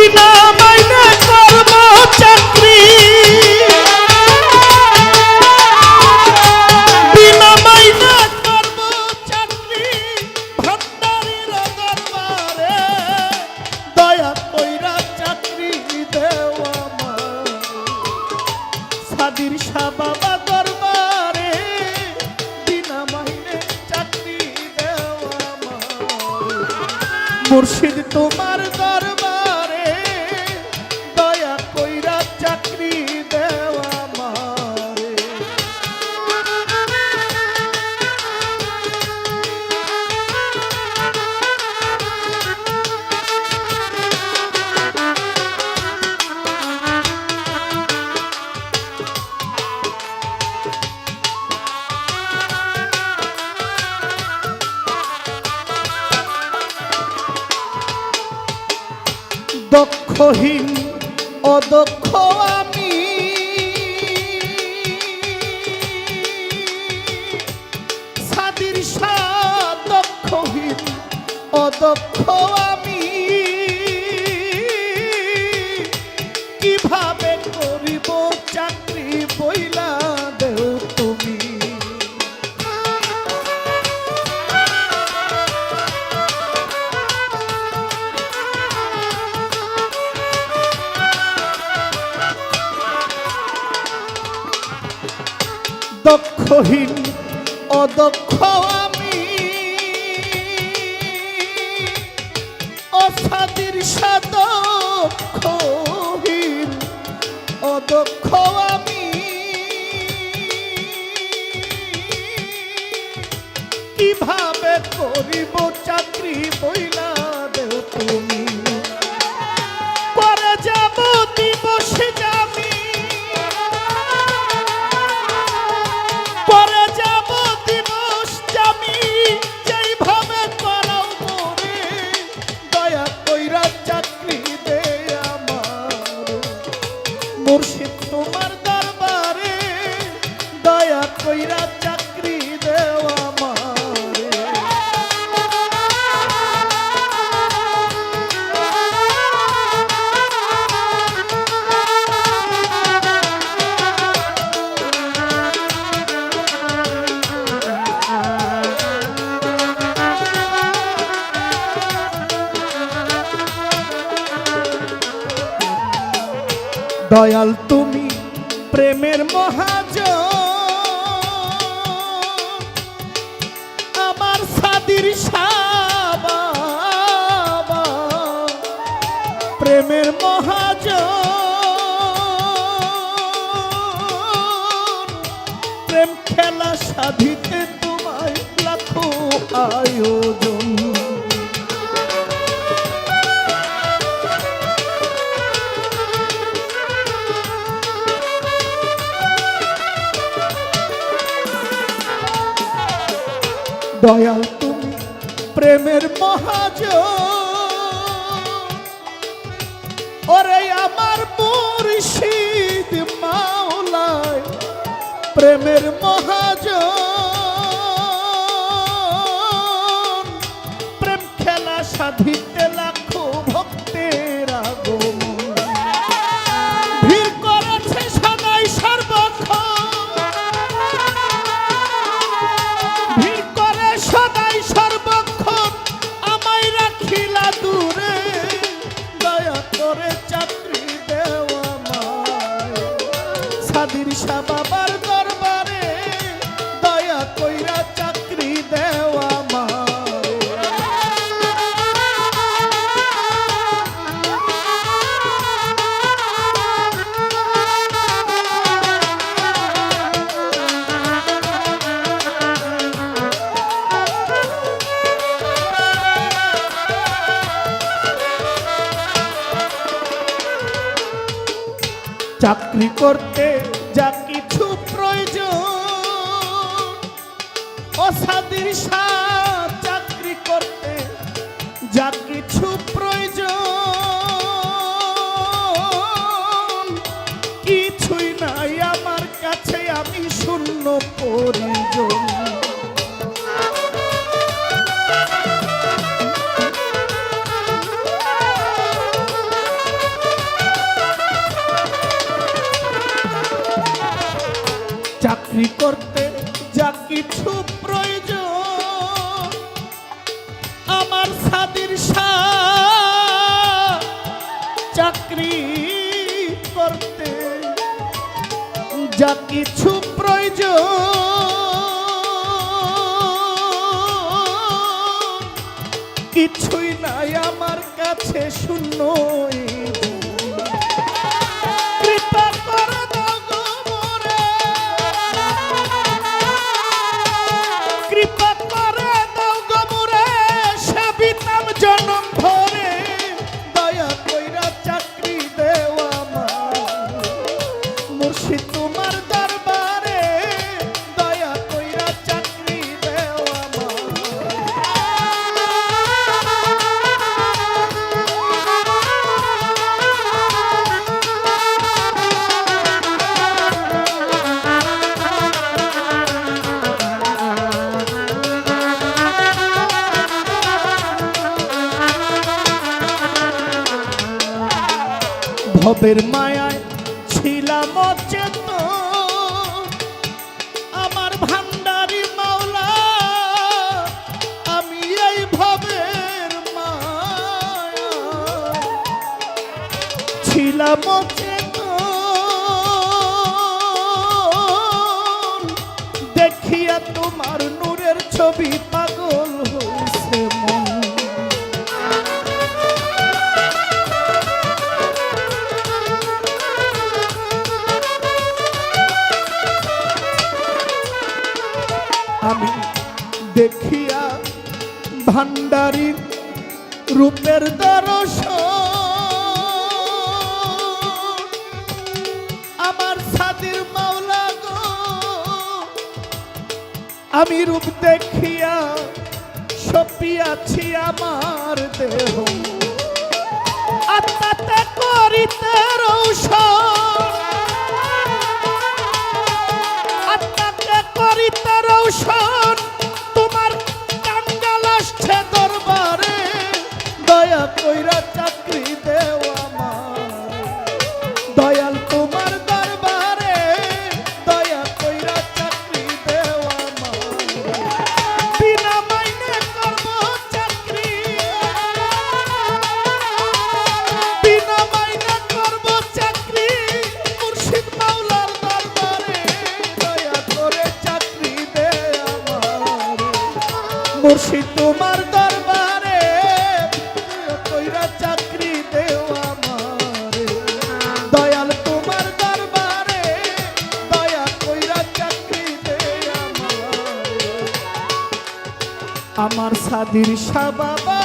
বিনা মাইনে করব চাকরি, বিনা মাইনে করব চাকরি ভান্ডারির দরবারে, দয়া কইরা চাকরি দেও আমার। সাদির শাহ বাবা দরবারে বিনা মাইনে চাকরি দেও আমার। মুর্শিদ তোমার দরবারে দয়া কইরা চাকরি দেও আমারে। দক্ষহীন অদক্ষ আমি, সাদির শাহ দক্ষহীন অদক্ষ আমি, কিভাবে করিব চাকরি বইলা দেও তুমি। দক্ষহীন অদক্ষ আমি, অসাদির শাহ দক্ষহীন অদক্ষ আমি, কিভাবে করিব চাকরি বইলা দেও তুমি। পরে যাব দিবস যাবি, পরে যাব দিবস যাবি, যেইভাবে করাও মোরে দয়া কইরা চাকরি দে আমার। মুর্শিদ তোমার দরবারে দয়া কইরা চাকরি দেও আমারে। দয়াল তুমি প্রেমের মহাজন, আমার সাদির শাহ বাবা প্রেমের মহাজন। প্রেম খেলা সাধিতে তোমায় লাখো আয়োজন। দয়াল তুমি প্রেমের মহাজন, ওরে আমার মুর্শিদ মাওলায় প্রেমের মহাজন। প্রেম খেলা সাধিতে লাখো ভক্তের আগমন। ভিড় করেছে সদাই সর্বক্ষণ, ভিড় করে সদাই সর্বক্ষণ, আমায় রাখিলা দূরে দয়া করে চাকরি দেও আমায়। সাদির শাহ বাবার দরবারে দয়া কইরা চাকরি দেও আমায়। চাকরি করতে যা কিছু প্রয়োজন, অসাদির শাহ চাকরি করতে যা কিছু প্রয়োজন, কিছুই নাই আমার কাছে, আমি শূন্য পরিজন। চাকরি করতে যা কিছু প্রয়োজন, আমার সাদির শাহ চাকরি করতে যা কিছু প্রয়োজন, কিছুই নাই আমার কাছে শূন্য। কৃপা করে দাও গো মোরে, কৃপা করে দাও গো মোরে, সাবিতাম জনম ভরে, দয়া কইরা চাকরি দেও আমার, মুর্শিদ তোমার দরবারে, দয়া কইরা চাকরি দেও আমার। ভবের মায়ায় ছিলাম অচেতন, আমার ভান্ডারি মাওলা, আমি এই ভবের মায়ায় ছিলাম অচেতন, দেখিয়া তোমার নূরের ছবি পাগল হইছে মন। আমি দেখিয়া ভান্ডারীর রূপের দর্শন, আমার সাদির মাওলা গো, আমি রূপ দেখিয়া সপিয়াছি আমার দেহ, আত্মাতে করিতে রৌশন, আত্মাতে করিতে রৌশন, তোমার কাঙ্গাল আসছে দরবারে, দয়া কইরা চাকরি দেও আমার, দয়াল তোমার দরবারে, দয়া কইরা চাকরি দেও আমার। বিনা মাইনে করব চাকরি, বিনা মাইনে করব চাকরি, মুর্শিদ মাওলার দরবারে, দয়া করে চাকরি দে আমার, মুর্শিদ তোমার দরবারে, দয়া কইরা চাকরি দেও আমার, দয়াল তোমার দরবারে, দয়া কইরা চাকরি দে আমার। আমার সাদির শাহ বাবা